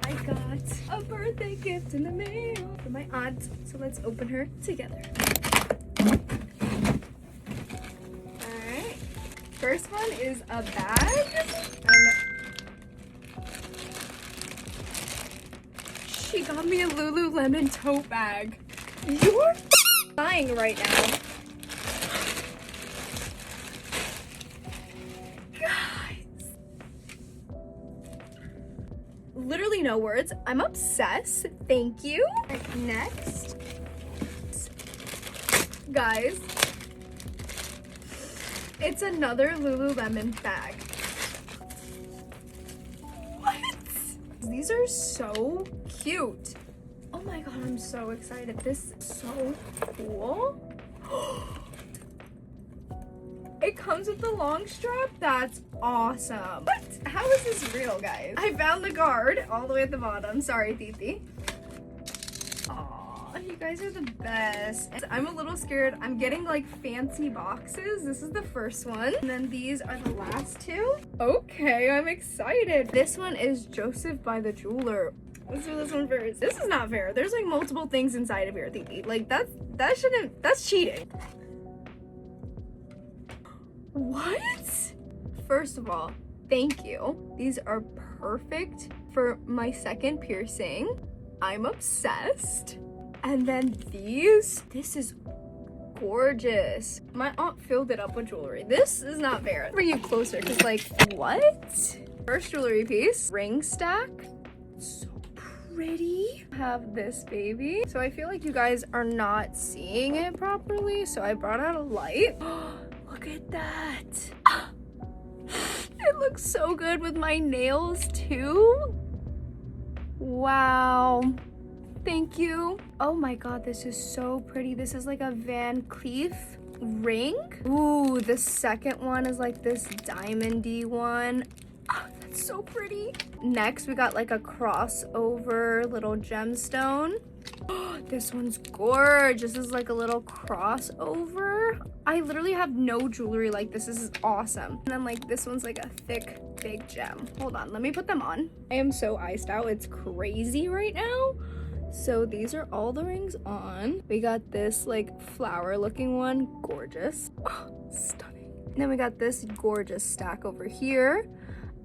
I got a birthday gift in the mail from my aunt. So let's open her together. Alright. First one is a bag. She got me a Lululemon tote bag. You're lying right now. Guys. Literally no words. I'm obsessed. Thank you. Right, next. Guys. It's another Lululemon bag. What? These are so cute. Oh my god, I'm so excited. This is so cool. It comes with the long strap. That's awesome. What? How is this real, guys? I found the card all the way at the bottom. Sorry, Titi. Aw, you guys are the best. I'm a little scared. I'm getting like fancy boxes. This is the first one. And then these are the last two. Okay, I'm excited. This one is Joseph by the Jeweler. Let's do this one first. This is not fair. There's like multiple things inside of here, Titi. Like that's cheating. What? First of all, thank you. These are perfect for my second piercing. I'm obsessed. And then this is gorgeous. My aunt filled it up with jewelry. This is not fair. Bring you closer because like, what? First jewelry piece, ring stack. So pretty. I have this baby. So I feel like you guys are not seeing it properly. So I brought out a light. Look at that. It looks so good with my nails too. Wow. Thank you. Oh my god, this is so pretty. This is like a Van Cleef ring. Ooh, the second one is like this diamondy one. Oh, that's so pretty. Next, we got like a crossover little gemstone. This one's gorgeous. This is like a little crossover. I literally have no jewelry like this. This is awesome. And then like this one's like a thick, big gem. Hold on, let me put them on. I am so iced out. It's crazy right now. So these are all the rings on. We got this like flower looking one. Gorgeous. Oh, stunning. And then we got this gorgeous stack over here.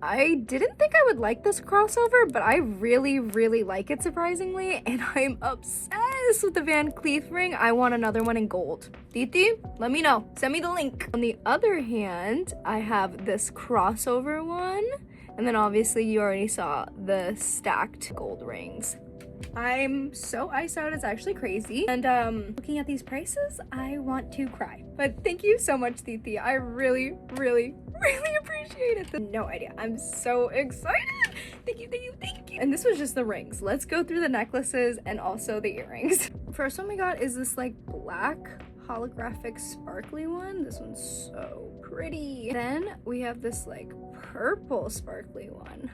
I didn't think I would like this crossover, but I really, really like it surprisingly, and I'm obsessed with the Van Cleef ring. I want another one in gold. Titi, let me know. Send me the link. On the other hand, I have this crossover one, and then obviously you already saw the stacked gold rings. I'm so iced out, it's actually crazy. And looking at these prices, I want to cry. But thank you so much, Titi. I really, really, really appreciate it. No idea. I'm so excited. Thank you, thank you, thank you. And this was just the rings. Let's go through the necklaces and also the earrings. First one we got is this like black holographic sparkly one. This one's so pretty. Then we have this like purple sparkly one.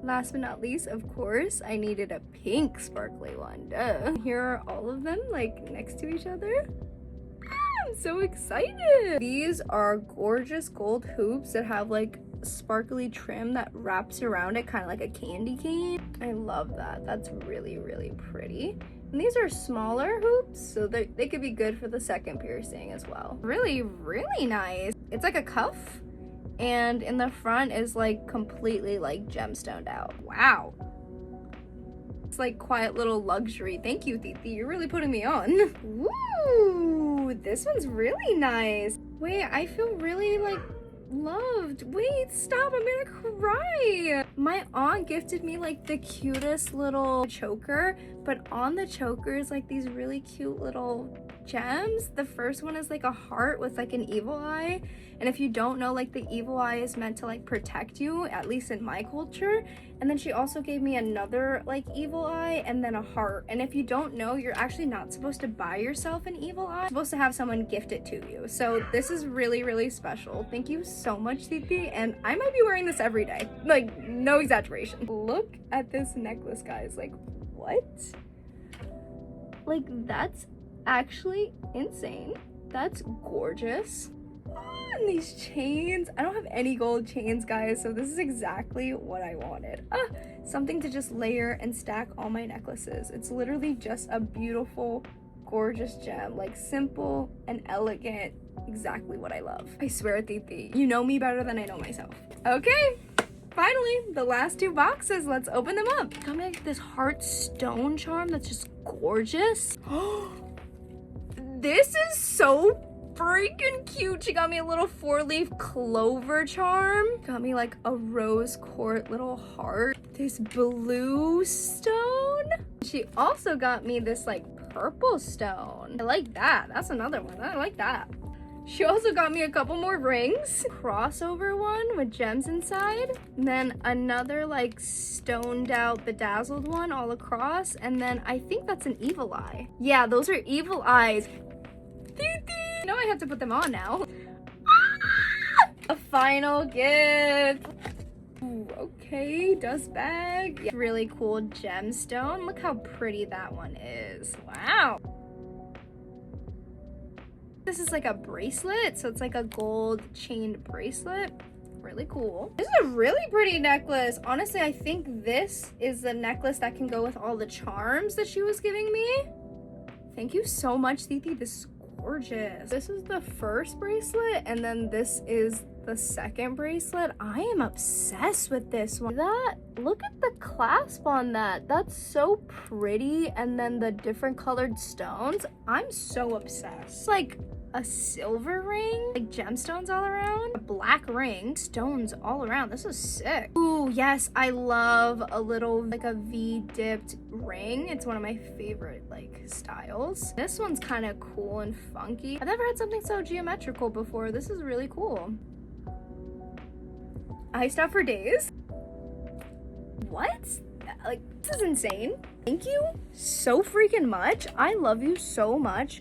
Last but not least, of course, I needed a pink sparkly one. Duh. Here are all of them like next to each other. I'm so excited. These are gorgeous gold hoops that have like sparkly trim that wraps around it, kind of like a candy cane. I love that. That's really, really pretty. And these are smaller hoops, so they could be good for the second piercing as well. Really, really nice. It's like a cuff. And in the front is like completely like gemstoned out. Wow. It's like quiet little luxury. Thank you, Titi. You're really putting me on. Woo! This one's really nice. Wait, I feel really like loved. Wait, stop. I'm gonna cry. My aunt gifted me like the cutest little choker, but on the choker is like these really cute little gems. The first one is like a heart with like an evil eye, and if you don't know, like the evil eye is meant to like protect you, at least in my culture. And then she also gave me another like evil eye and then a heart. And if you don't know, you're actually not supposed to buy yourself an evil eye. You're supposed to have someone gift it to you. So this is really, really special. Thank you so much, Titi, and I might be wearing this every day, like no exaggeration. Look at this necklace, guys. Like, what? Like, that's actually insane. That's gorgeous. And these chains. I don't have any gold chains, guys, so this is exactly what I wanted. Something to just layer and stack all my necklaces. It's literally just a beautiful, gorgeous gem. Like, simple and elegant. Exactly what I love. I swear, Titi, you know me better than I know myself. Okay. Finally, the last 2 boxes. Let's open them up. Got me like this heart stone charm that's just gorgeous. This is so freaking cute. She got me a little 4-leaf clover charm. Got me like a rose quartz little heart. This blue stone. She also got me this like purple stone. I like that. That's another one. I like that. She also got me a couple more rings. Crossover one with gems inside. And then another like stoned out bedazzled one all across. And then I think that's an evil eye. Yeah, those are evil eyes. I know I have to put them on now. A final gift. Ooh, okay, dust bag. Yeah, really cool gemstone. Look how pretty that one is. Wow. This is like a bracelet, so it's like a gold chained bracelet. Really cool. This is a really pretty necklace. Honestly, I think this is the necklace that can go with all the charms that she was giving me. Thank you so much, Titi. This is gorgeous. This is the first bracelet, and then this is the second bracelet. I am obsessed with this one. Look at the clasp on that. That's so pretty. And then the different colored stones. I'm so obsessed. It's like a silver ring, like gemstones all around, a black ring, stones all around. This is sick. Ooh, yes, I love a little like a V-dipped ring. It's one of my favorite like styles. This one's kind of cool and funky. I've never had something so geometrical before. This is really cool. Iced out for days. What? Like, this is insane. Thank you so freaking much. I love you so much.